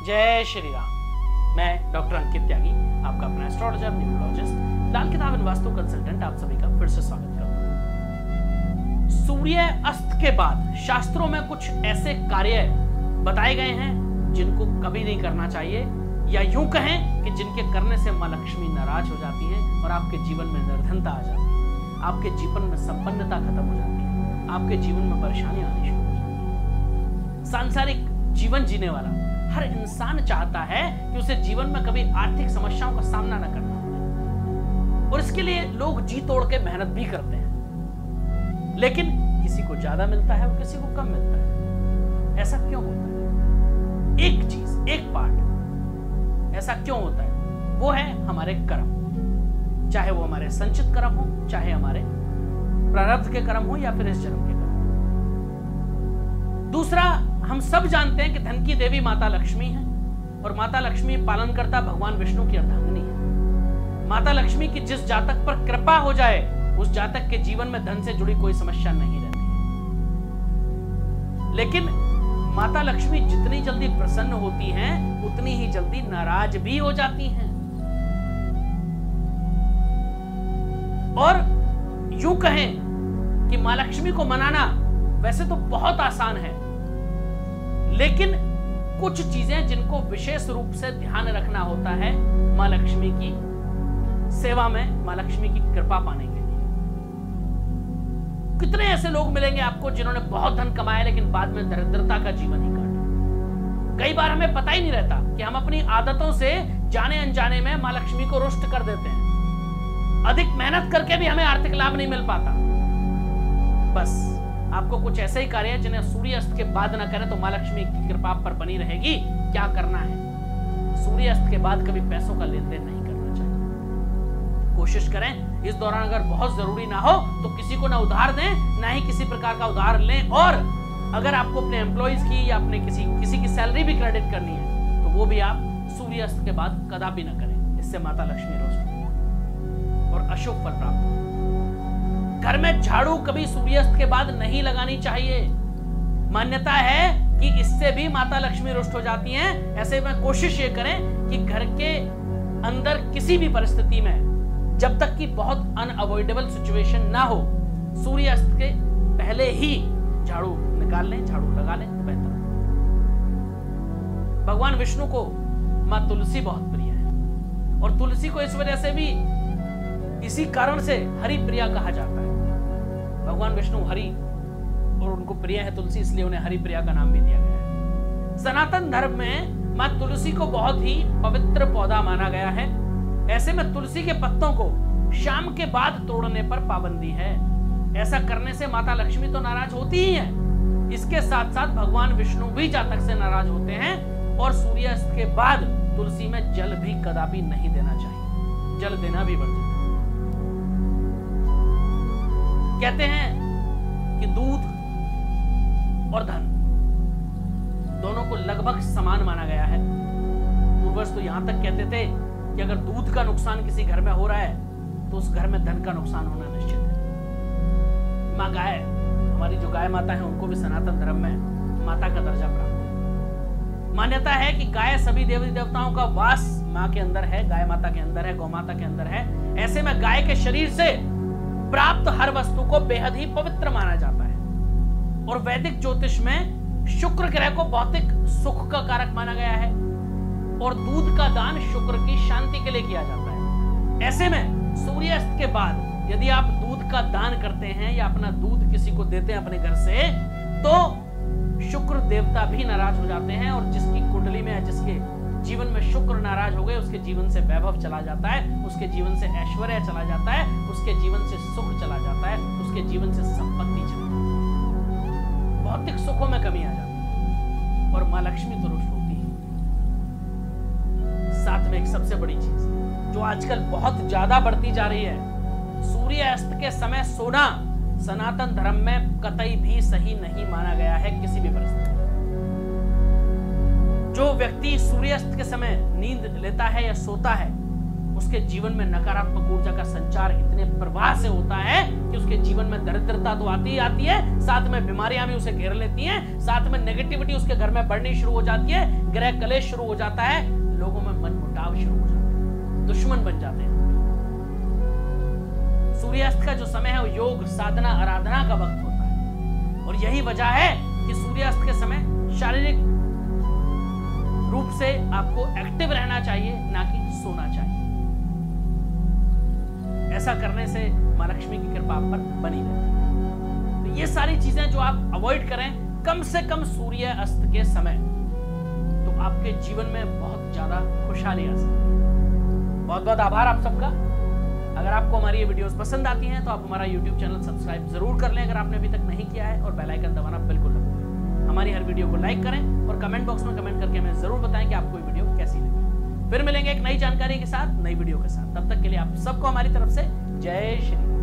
जय श्री राम। मैं डॉक्टर अंकित त्यागी, आपका अपना एस्ट्रोलॉजर, न्यूमरोलॉजिस्ट, लाल किताब एंड वास्तु कंसल्टेंट, आप सभी का फिर से स्वागत करता हूं। सूर्य अस्त के बाद शास्त्रों में कुछ ऐसे कार्य बताए गए हैं जिनको कभी नहीं करना चाहिए, या यूं कहें कि जिनके करने से मां लक्ष्मी नाराज हो जाती है और आपके जीवन में निर्धनता आ जाती है, आपके जीवन में संपन्नता खत्म हो जाती है, आपके जीवन में परेशानी आनी शुरू हो जाती है। सांसारिक जीवन जीने वाला हर इंसान चाहता है कि उसे जीवन में कभी आर्थिक समस्याओं का सामना न करना पड़े, और इसके लिए लोग जी तोड़ के मेहनत भी करते हैं, लेकिन किसी को ज्यादा मिलता है और किसी को कम मिलता है। ऐसा क्यों होता है? एक चीज, एक पार्ट ऐसा क्यों होता है? वो है हमारे कर्म, चाहे वो हमारे संचित कर्म हो, चाहे हमारे प्रारब्ध के कर्म हो, या फिर इस जन्म के कर्म। दूसरा, हम सब जानते हैं कि धन की देवी माता लक्ष्मी है, और माता लक्ष्मी पालन करता भगवान विष्णु की अर्धांगिनी है। माता लक्ष्मी की जिस जातक पर कृपा हो जाए, उस जातक के जीवन में धन से जुड़ी कोई समस्या नहीं रहती है। लेकिन माता लक्ष्मी जितनी जल्दी प्रसन्न होती हैं, उतनी ही जल्दी नाराज भी हो जाती हैं। और यूं कहें कि मां लक्ष्मी को मनाना वैसे तो बहुत आसान है, लेकिन कुछ चीजें जिनको विशेष रूप से ध्यान रखना होता है मां लक्ष्मी की सेवा में, मां लक्ष्मी की कृपा पाने के लिए। कितने ऐसे लोग मिलेंगे आपको जिन्होंने बहुत धन कमाया, लेकिन बाद में दरिद्रता का जीवन ही काटा। कई बार हमें पता ही नहीं रहता कि हम अपनी आदतों से जाने अनजाने में मां लक्ष्मी को रुष्ट कर देते हैं। अधिक मेहनत करके भी हमें आर्थिक लाभ नहीं मिल पाता। बस आपको कुछ ऐसे ही कार्य है जिन्हें सूर्यास्त के बाद ना करें तो मां लक्ष्मी की कृपा पर बनी रहेगी। क्या करना है? सूर्यास्त के बाद कभी पैसों का लेन देन नहीं करना चाहिए। कोशिश करें इस दौरान अगर बहुत जरूरी ना हो तो किसी को ना उधार दें, ना ही किसी प्रकार का उधार लें, और अगर आपको अपने एम्प्लॉइज की या अपने किसी की सैलरी भी क्रेडिट करनी है तो वो भी आप सूर्यास्त के बाद कदापि ना करें। इससे माता लक्ष्मी रोष और अशुभ फल प्राप्त हो। घर में झाड़ू कभी सूर्यास्त के बाद नहीं लगानी चाहिए। मान्यता है कि इससे भी माता लक्ष्मी रुष्ट हो जाती हैं। ऐसे में कोशिश ये करें कि घर के अंदर किसी भी परिस्थिति में, जब तक कि बहुत अनअवॉइडेबल सिचुएशन ना हो, सूर्यास्त के पहले ही झाड़ू निकाल लें, झाड़ू लगा लें तो बेहतर। भगवान विष्णु को मां तुलसी बहुत प्रिय है, और तुलसी को इस वजह से भी, इसी कारण से हरि प्रिया कहा जाता है। भगवान विष्णु हरि और उनको प्रिय है तुलसी, इसलिए उन्हें हरि प्रिया का नाम भी दिया गया है। सनातन धर्म में मां तुलसी को बहुत ही पवित्र पौधा माना गया है। ऐसे में तुलसी के पत्तों को शाम के बाद तोड़ने पर पाबंदी है। ऐसा करने से माता लक्ष्मी तो नाराज होती ही है, इसके साथ साथ भगवान विष्णु भी जातक से नाराज होते हैं। और सूर्यास्त के बाद तुलसी में जल भी कदापि नहीं देना चाहिए, जल देना भी वर्जित है। कहते हैं कि दूध और धन दोनों को लगभग समान माना गया है। पूर्वज तो यहां तक कहते थे कि अगर दूध का नुकसान किसी घर में हो रहा है तो उस घर में धन का नुकसान होना निश्चित है। मां गाय, हमारी जो गाय माता है, उनको भी सनातन धर्म में माता का दर्जा प्राप्त है। मान्यता है कि गाय सभी देवी देवताओं का वास मां के अंदर है, गाय माता के अंदर है, गौ माता के अंदर है। ऐसे में गाय के शरीर से प्राप्त हर वस्तु को बेहद ही पवित्र माना जाता है। और वैदिक ज्योतिष में शुक्र ग्रह को भौतिक सुख का कारक माना गया है, और दूध का दान शुक्र की शांति के लिए किया जाता है। ऐसे में सूर्यास्त के बाद यदि आप दूध का दान करते हैं या अपना दूध किसी को देते हैं अपने घर से, तो शुक्र देवता भी नाराज हो जाते हैं, और जिसकी कुंडली में, जिसके जीवन में शुक्र नाराज हो गए, उसके जीवन से वैभव चला जाता है, उसके जीवन से ऐश्वर्य चला जाता है, उसके जीवन से सुख चला जाता है, उसके जीवन से संपत्ति चली जाती है, भौतिक सुखों में कमी आ जाती है, और मां लक्ष्मी तो रुष्ट होती है। साथ में एक सबसे बड़ी चीज जो आजकल बहुत ज्यादा बढ़ती जा रही है, सूर्यास्त के समय सोना सनातन धर्म में कतई भी सही नहीं माना गया है किसी भी परिस्थिति में। जो व्यक्ति सूर्यास्त के समय नींद लेता है या सोता है, उसके जीवन में नकारात्मक ऊर्जा का संचार इतने प्रवाह से होता है कि उसके जीवन में दरिद्रता तो आती ही आती है, साथ में बीमारियां भी उसे घेर लेती हैं, साथ में नेगेटिविटी उसके घर में बढ़नी शुरू हो जाती है, गृह कलेश शुरू हो जाता है, लोगों में मनमुटाव शुरू हो जाता है, दुश्मन बन जाते हैं। सूर्यास्त का जो समय है वो योग, साधना, आराधना का वक्त होता है और यही वजह है कि सूर्यास्त के समय शारीरिक रूप से आपको एक्टिव रहना चाहिए, ना कि सोना चाहिए। ऐसा करने से मां लक्ष्मी की कृपा आप पर बनी रहती है। तो ये सारी चीजें जो आप अवॉइड करें कम से कम सूर्य अस्त के समय, तो आपके जीवन में बहुत ज्यादा खुशहाली आ सकती है। बहुत बहुत आभार आप सबका। अगर आपको हमारी ये वीडियोस पसंद आती हैं तो आप हमारा YouTube चैनल सब्सक्राइब जरूर कर लें अगर आपने अभी तक नहीं किया है, और बेल आइकन दबाना बिल्कुल ना भूलें। हमारी हर वीडियो को लाइक करें और कमेंट बॉक्स में कमेंट करके हमें जरूर बताएं कि आपको ये वीडियो कैसी लगी। फिर मिलेंगे एक नई जानकारी के साथ, नई वीडियो के साथ। तब तक के लिए आप सबको हमारी तरफ से जय श्री राम।